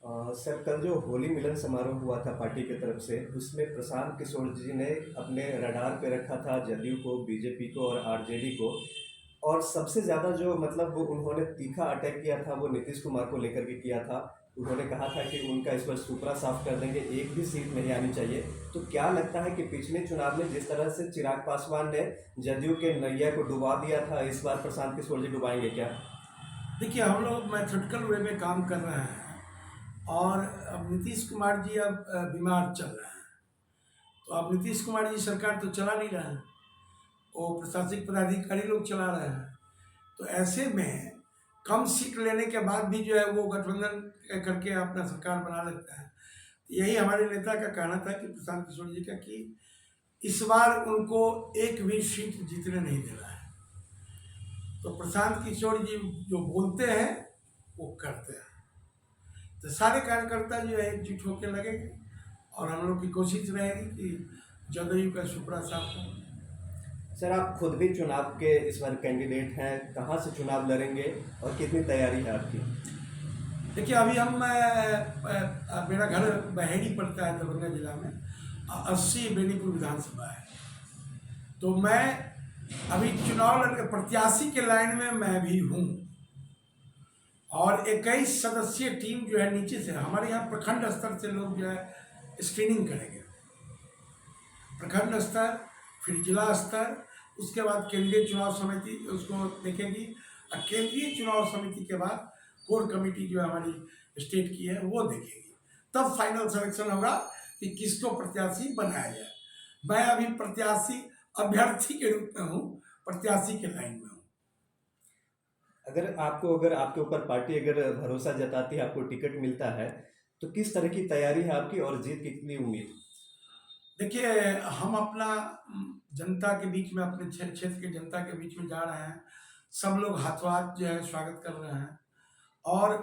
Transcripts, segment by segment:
Sir, कल जो होली मिलन समारोह हुआ था पार्टी की तरफ से, उसमें प्रशांत किशोर जी ने अपने रडार पे रखा था जदयू को, बीजेपी को और आरजेडी को। और सबसे ज़्यादा जो मतलब वो उन्होंने तीखा अटैक किया था वो नीतीश कुमार को लेकर के किया था। उन्होंने कहा था कि उनका इस पर सुपड़ा साफ कर देंगे, एक भी सीट नहीं आनी चाहिए। तो क्या लगता है कि पिछले चुनाव में जिस तरह से चिराग पासवान ने जदयू के नैया को डुबा दिया था, इस बार प्रशांत किशोर जी डुबाएंगे क्या? देखिए, हम लोग मैथमेटिकल वे में काम कर रहे हैं। और अब नीतीश कुमार जी अब बीमार चल रहे हैं। तो अब नीतीश कुमार जी सरकार तो चला नहीं रहे हैं, वो प्रशासनिक पदाधिकारी लोग चला रहे हैं। तो ऐसे में कम सीट लेने के बाद भी जो है वो गठबंधन करके अपना सरकार बना लेता है। यही हमारे नेता का कहना था कि प्रशांत किशोर जी का कि इस बार उनको एक भी सीट जीतने नहीं देना है। तो प्रशांत किशोर जी जो बोलते हैं वो करते हैं। तो सारे कार्यकर्ता जो है एकजुट होकर लगेंगे और हम लोग की कोशिश रहेगी कि जदयू का सुपड़ा साफ हो। सर, आप खुद भी चुनाव के इस बार कैंडिडेट हैं, कहाँ से चुनाव लड़ेंगे और कितनी तैयारी है आपकी? देखिए, अभी हम मेरा घर बहेड़ी पड़ता है दरभंगा जिला में, 80 बेनीपुर विधानसभा है। तो मैं अभी चुनाव लड़के प्रत्याशी के लाइन में मैं भी हूँ। और 21 सदस्यीय टीम जो है नीचे से, हमारे यहाँ प्रखंड स्तर से लोग जो है स्क्रीनिंग करेंगे। प्रखंड स्तर, फिर जिला स्तर, उसके बाद केंद्रीय चुनाव समिति उसको देखेगी, और केंद्रीय चुनाव समिति के बाद कोर कमेटी जो हमारी स्टेट की है वो देखेगी। तब फाइनल सिलेक्शन होगा कि किसको प्रत्याशी बनाया जाए। मैं अभी प्रत्याशी अभ्यर्थी के रूप में हूँ, प्रत्याशी के लाइन में हूँ। अगर आपके ऊपर पार्टी अगर भरोसा जताती है, आपको टिकट मिलता है, तो किस तरह की तैयारी है आपकी और जीत की कितनी उम्मीद? देखिए, हम अपना जनता के बीच में, अपने क्षेत्र के जनता के बीच में जा रहे हैं। सब लोग हाथों हाथ जो है स्वागत कर रहे हैं। और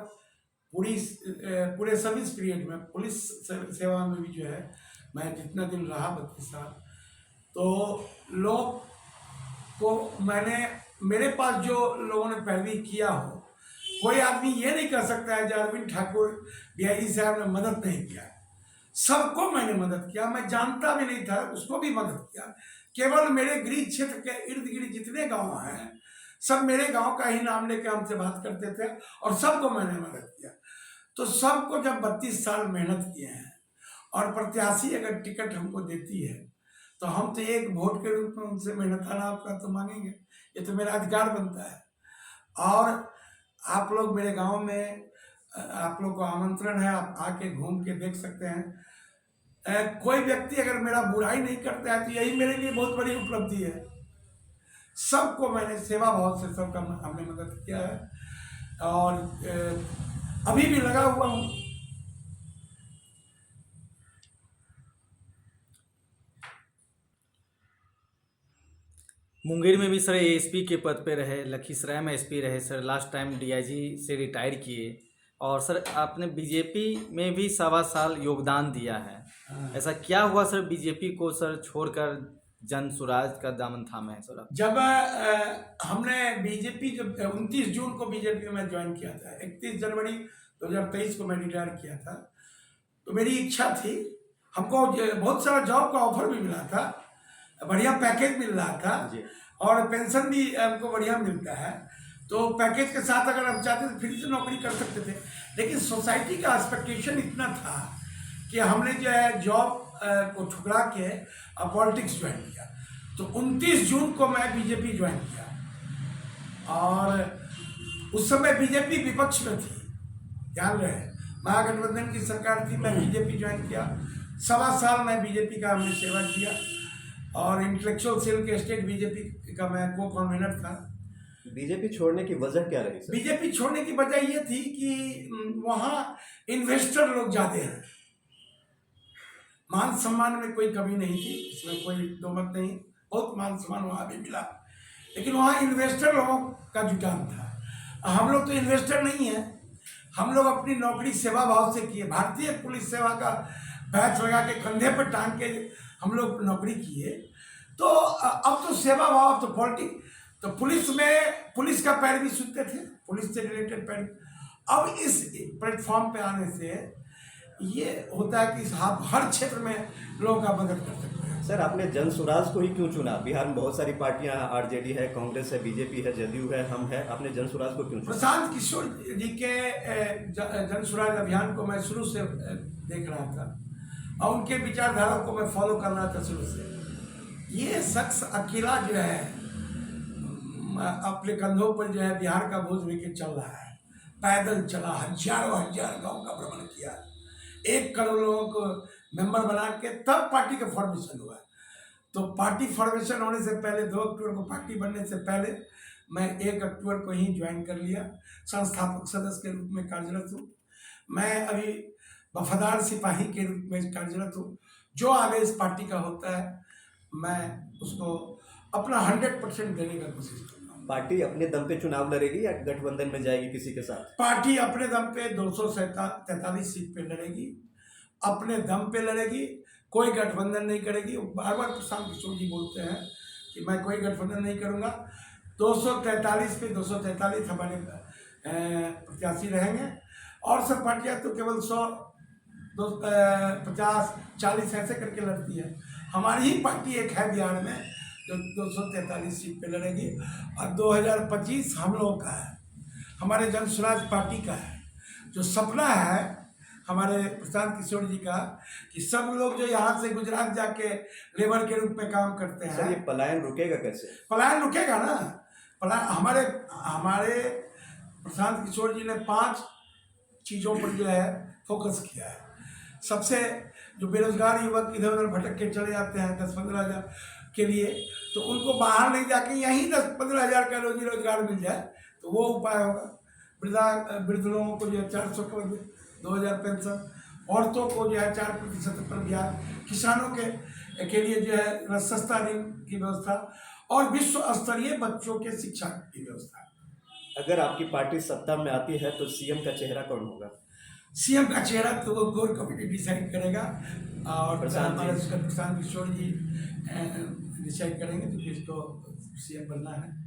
पूरे सर्विस पीरियड में, पुलिस सेवा में भी जो है मैं जितना दिन रहा, 32 साल, तो लोग को मैंने, मेरे पास जो लोगों ने पैरवी किया हो, कोई आदमी ये नहीं कह सकता है कि अरविंद ठाकुर डीआईजी साहब ने मदद नहीं किया। सबको मैंने मदद किया, मैं जानता भी नहीं था उसको भी मदद किया। केवल मेरे गृह क्षेत्र के इर्द गिर्द जितने गांव हैं, सब मेरे गांव का ही नाम लेके हमसे बात करते थे और सबको मैंने मदद किया। तो सबको, जब 32 साल मेहनत किए हैं और प्रत्याशी अगर टिकट हमको देती है, तो हम तो एक वोट के रूप में उनसे मेहनताना आपका तो मांगेंगे। ये तो मेरा अधिकार बनता है। और आप लोग मेरे गांव में, आप लोग को आमंत्रण है, आप आके घूम के देख सकते हैं। कोई व्यक्ति अगर मेरा बुराई नहीं करता है तो यही मेरे लिए बहुत बड़ी उपलब्धि है। सबको मैंने सेवा भाव से, सबका हमने मदद किया है और अभी भी लगा हुआ हूँ। मुंगेर में भी सर एएसपी के पद पे रहे, लखीसराय में एसपी रहे सर, लास्ट टाइम डीआईजी से रिटायर किए। और सर आपने बीजेपी में भी 1.25 साल योगदान दिया है। ऐसा क्या हुआ सर बीजेपी को सर छोड़कर जन स्वराज का दामन थामे है सर आप? जब हमने बीजेपी, जब 29 जून को बीजेपी में ज्वाइन किया था, 31 जनवरी 2023 को मैं रिटायर किया था, तो मेरी इच्छा थी, हमको बहुत सारा जॉब का ऑफर भी मिला था, बढ़िया पैकेज मिल रहा था और पेंशन भी हमको बढ़िया मिलता है। तो पैकेज के साथ अगर हम चाहते तो फिर से नौकरी कर सकते थे, लेकिन सोसाइटी का एक्सपेक्टेशन इतना था कि हमने जो है जॉब को ठुकरा के पॉलिटिक्स ज्वाइन किया। तो 29 जून को मैं बीजेपी ज्वाइन किया और उस समय बीजेपी विपक्ष में थी, ध्यान रहे, महागठबंधन की सरकार थी। मैं बीजेपी ज्वाइन किया, 1.25 साल मैं बीजेपी का हमने सेवा किया और इंटेलेक्चुअल सेल के स्टेट बीजेपी का मैं को कन्वीनर था। बीजेपी छोड़ने की वजह क्या रही सर? बीजेपी छोड़ने की वजह ये थी कि वहाँ इन्वेस्टर लोग ज़्यादा हैं। मान सम्मान में कोई कमी नहीं थी, इसमें कोई दो मत नहीं, बहुत मान सम्मान वहाँ भी मिला, लेकिन वहाँ इन्वेस्टर लोगों का जुटान था। हम लोग तो इन्वेस्टर नहीं हैं, हम लोग अपनी नौकरी सेवा भाव से किए। भारतीय पुलिस सेवा का बैच लगा के कंधे पर टांग के हम लोग नौकरी किए। तो अब तो सेवा भाव, अब तो पॉलिटिक्स, तो पुलिस में पुलिस का पैर भी सुनते थे, पुलिस से रिलेटेड पैर। अब इस प्लेटफॉर्म पे आने से ये होता है कि आप हर क्षेत्र में लोगों का मदद कर सकते हैं। सर, आपने जन स्वराज को ही क्यों चुना? बिहार में बहुत सारी पार्टियां, आरजेडी है, कांग्रेस है, बीजेपी है, जदयू है, हम है, आपने जन स्वराज को क्यों चुना? प्रशांत किशोर जी के जन स्वराज अभियान को मैं शुरू से देख रहा था और उनके विचारधारा को मैं फॉलो कर रहा था शुरू से। ये शख्स अकेला जो है अपने कंधों पर जो है बिहार का बोझ लेके चल रहा है, पैदल चला, हजारों गांव का भ्रमण किया, 1 करोड़ लोगों को मेंबर बना के तब पार्टी का फॉर्मेशन हुआ। तो पार्टी फॉर्मेशन होने से पहले 2 अक्टूबर को पार्टी बनने से पहले मैं 1 अक्टूबर को ही ज्वाइन कर लिया, संस्थापक सदस्य के रूप में कार्यरत हूँ। मैं अभी वफादार सिपाही के रूप में कार्यरत हूँ। जो आदेश पार्टी का होता है मैं उसको अपना 100% देने का कोशिश करता हूँ। पार्टी अपने दम पे चुनाव लड़ेगी या गठबंधन में जाएगी किसी के साथ? पार्टी अपने दम पे 243 सीट पे लड़ेगी, अपने दम पे लड़ेगी, कोई गठबंधन नहीं करेगी। बार बार प्रशांत किशोर जी बोलते हैं कि मैं कोई गठबंधन नहीं करूंगा। 243 पे 243 हमारे प्रत्याशी रहेंगे और सब पार्टियां तो केवल 100, 50, 40 ऐसे करके लड़ती है। हमारी ही पार्टी एक है बिहार में जो 243 सीट पे लड़ेगी और 2025 हम लोगों का है, हमारे जन स्वराज पार्टी का है। जो सपना है हमारे प्रशांत किशोर जी का कि सब लोग जो यहाँ से गुजरात जाके लेबर के रूप में काम करते हैं। सर, ये पलायन रुकेगा कैसे? पलायन रुकेगा ना। पलायन हमारे प्रशांत किशोर जी ने 5 चीज़ों पर जो है फोकस किया है। सबसे जो बेरोजगार युवक इधर उधर भटक के चले जाते हैं 10-15 हज़ार के लिए, तो उनको बाहर नहीं जाके यहीं 10-15 हज़ार का रोजी रोजगार मिल जाए तो वो उपाय होगा। वृद्ध लोगों को जो है 400 का 2000 पेंशन, औरतों को जो है 4% पर ब्याज, किसानों के लिए जो है सस्ता ऋण की व्यवस्था और विश्व स्तरीय बच्चों के शिक्षा की व्यवस्था। अगर आपकी पार्टी सत्ता में आती है तो सीएम का चेहरा कौन होगा? सीएम का चेहरा तो वो कोर कमेटी डिसाइड करेगा और प्रशांत किशोर जी डिसाइड करेंगे तो किसको सीएम बनना है।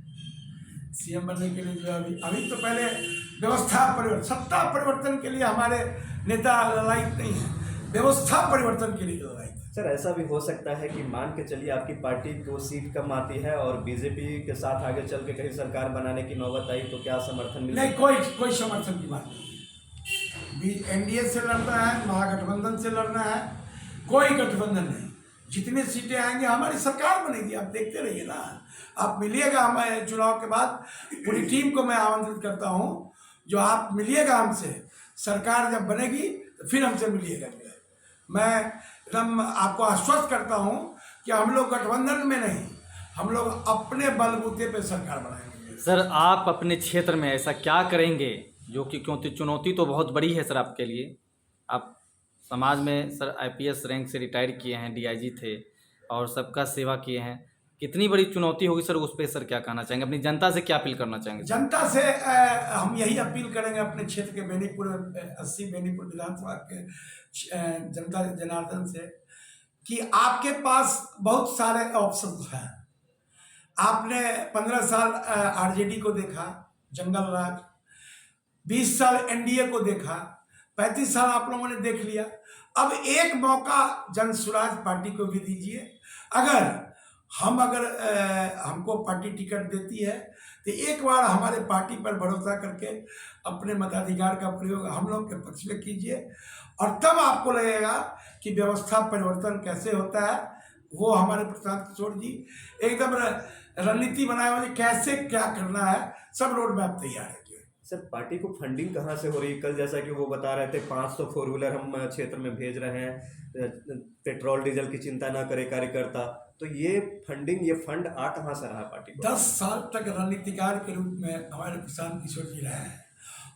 सीएम बनने के लिए जो अभी तो पहले व्यवस्था परिवर्तन, सत्ता परिवर्तन के लिए हमारे नेता ललायित नहीं है, व्यवस्था परिवर्तन के लिए ललायित है। सर, ऐसा भी हो सकता है कि मान के चलिए आपकी पार्टी 2 सीट कम आती है और बीजेपी के साथ आगे चल के कहीं सरकार बनाने की नौबत आई तो क्या समर्थन मिलेगा? नहीं, कोई समर्थन की बात नहीं। एनडीए से लड़ना है, महागठबंधन से लड़ना है, कोई गठबंधन नहीं। जितनी सीटें आएंगी हमारी सरकार बनेगी, आप देखते रहिए ना। आप मिलिएगा हमें चुनाव के बाद, पूरी टीम को मैं आमंत्रित करता हूं, जो आप मिलिएगा हमसे, सरकार जब बनेगी तो फिर हमसे मिलिएगा। मैं एकदम आपको आश्वस्त करता हूं कि हम लोग गठबंधन में नहीं, हम लोग अपने बलबूते पे सरकार बनाएंगे। सर, आप अपने क्षेत्र में ऐसा क्या करेंगे जो कि, क्योंकि चुनौती तो बहुत बड़ी है सर आपके लिए। आप समाज में सर आईपीएस रैंक से रिटायर किए हैं, डीआईजी थे और सबका सेवा किए हैं, कितनी बड़ी चुनौती होगी सर, उस पर सर क्या कहना चाहेंगे? अपनी जनता से क्या अपील करना चाहेंगे? जनता से हम यही अपील करेंगे अपने क्षेत्र के बेनीपुर 80 बेनीपुर विधानसभा के जनता जनार्दन से कि आपके पास बहुत सारे ऑप्शंस हैं। आपने 15 साल आरजेडी को देखा, जंगल राज, 20 साल एनडीए को देखा, 35 साल आप लोगों ने देख लिया। अब एक मौका जन स्वराज पार्टी को भी दीजिए। अगर हमको पार्टी टिकट देती है तो एक बार हमारे पार्टी पर भरोसा करके अपने मताधिकार का प्रयोग हम लोग के पक्ष में कीजिए और तब आपको लगेगा कि व्यवस्था परिवर्तन कैसे होता है। वो हमारे प्रशांत किशोर जी एकदम रणनीति बनाए हुए, कैसे क्या करना है, सब रोड मैप तैयार है। सर, पार्टी को फंडिंग कहाँ से हो रही? कल जैसा कि वो बता रहे थे 500 4 व्हीलर हम क्षेत्र में भेज रहे हैं, पेट्रोल डीजल की चिंता ना करे कार्यकर्ता, तो ये फंडिंग, ये फंड आ कहाँ से रहा पार्टी को? 10 साल तक रणनीतिकार के रूप में हमारे प्रशांत किशोर जी रहे हैं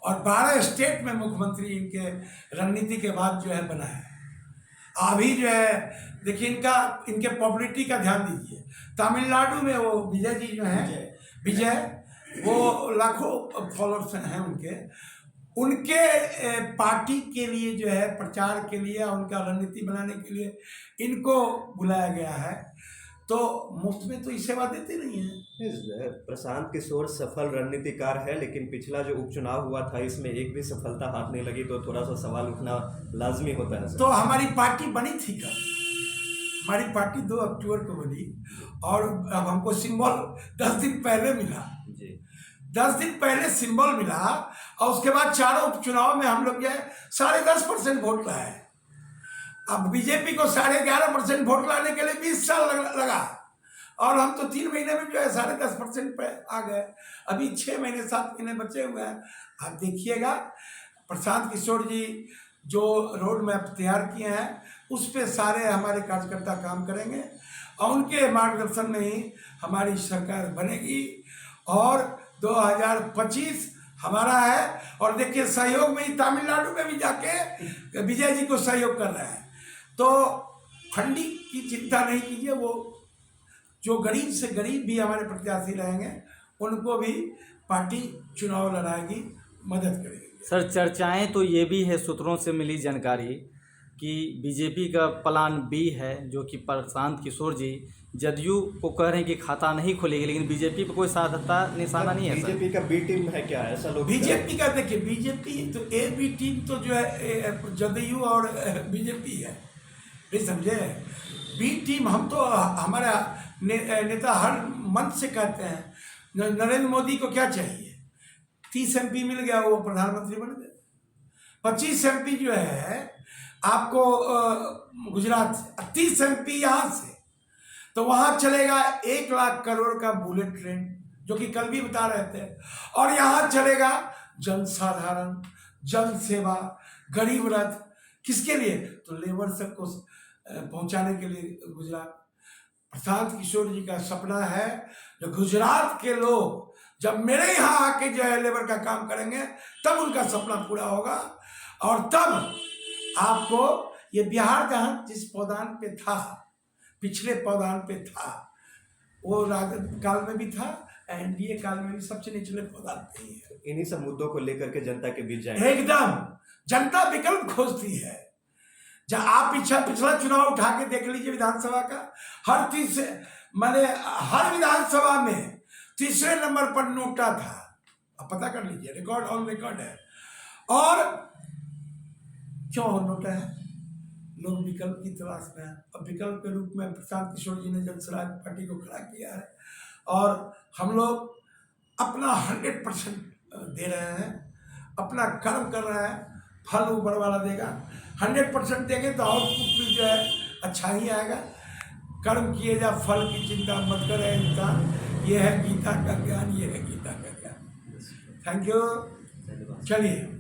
और 12 स्टेट में मुख्यमंत्री इनके रणनीति के बाद जो है बना है। अभी जो है देखिए इनके पॉपुलरिटी का ध्यान दीजिए। तमिलनाडु में वो विजय जी जो हैं, विजय, वो लाखों फॉलोअर्स हैं उनके पार्टी के लिए जो है प्रचार के लिए, उनका रणनीति बनाने के लिए इनको बुलाया गया है। तो मुफ्त में तो ये सेवा देते नहीं है। प्रशांत किशोर सफल रणनीतिकार है, लेकिन पिछला जो उपचुनाव हुआ था इसमें एक भी सफलता हाथ नहीं लगी, तो थोड़ा सा सवाल उठना लाजमी होता है सर। तो हमारी पार्टी बनी थी कब? हमारी पार्टी 2 अक्टूबर को बनी, और अब हमको सिंबल 10 दिन पहले मिला जी। 10 दिन पहले सिंबल मिला, और उसके बाद चारों उपचुनाव में हम लोग जो है 10.5% वोट लाए। अब बीजेपी को 11.5% वोट लाने के लिए 20 साल लगा, और हम तो 3 महीने में जो है 10.5% पे आ गए। अभी 6 महीने 7 महीने बचे हुए हैं। आप देखिएगा प्रशांत किशोर जी जो रोड मैप तैयार किए हैं उस पे सारे हमारे कार्यकर्ता काम करेंगे, और उनके मार्गदर्शन में ही हमारी सरकार बनेगी, और 2025 हमारा है। और देखिए सहयोग में ही तमिलनाडु में भी जाके विजय जी को सहयोग कर रहे हैं। तो फंडिंग की चिंता नहीं कीजिए, वो जो गरीब से गरीब भी हमारे प्रत्याशी रहेंगे उनको भी पार्टी चुनाव लड़ाएगी, मदद करेगी। सर चर्चाएं तो ये भी है, सूत्रों से मिली जानकारी कि बीजेपी का प्लान बी है, जो कि प्रशांत किशोर जी जदयू को कह रहे हैं कि खाता नहीं खोलेगी, लेकिन बीजेपी पर कोई साधता निशाना नहीं है सर। बीजेपी का बी टीम है क्या, ऐसा लोग? बीजेपी का देखिए, बीजेपी तो ए बी टीम तो जो है जदयू और बीजेपी है, नहीं समझे? बी टीम हम तो हमारा नेता हर मंच से कहते हैं, नरेंद्र मोदी को क्या चाहिए? 30 MP मिल गया, वो प्रधानमंत्री बन गए। 25 MP जो है आपको गुजरात से, 30 MP यहाँ से, तो वहाँ चलेगा 1 लाख करोड़ का बुलेट ट्रेन, जो कि कल भी बता रहे थे। और यहाँ चलेगा जनसाधारण, जन सेवा, गरीब रथ। किसके लिए? तो लेबर सबको पहुंचाने के लिए गुजरात। प्रशांत किशोर जी का सपना है जो गुजरात के लोग जब मेरे यहाँ आके जो है लेबर का काम करेंगे तब उनका सपना पूरा होगा, और तब आपको ये बिहार जहाँ जिस पौधान पे था, पिछले पौधान पे था, वो राजद काल में भी था, NDA काल में भी सबसे निचले पौधान पे ही है। इन्हीं सब मुद्दों को लेकर के जनता के बीच जाएंगे। एकदम जनता विकल्प खोजती है। जब आप पिछला चुनाव उठा के देख लीजिए विधानसभा का, हर विधानसभा में 3रे नंबर पर नोटा था। आप पता कर लीजिए, रिकॉर्ड ऑन रिकॉर्ड है। और क्यों नोटा है? लोग विकल्प की तलाश में हैं। अब विकल्प के रूप में प्रशांत किशोर जी ने जनसुराज पार्टी को खड़ा किया है, और हम लोग अपना 100% दे रहे हैं, अपना कर्म कर रहे हैं, फल ऊपर वाला देगा। 100% देंगे तो आउटपुट भी जो है अच्छा ही आएगा। कर्म किए जा, फल की चिंता मत करे इंसान, ये है गीता का ज्ञान, ये है गीता का ज्ञान। Thank you. चलिए।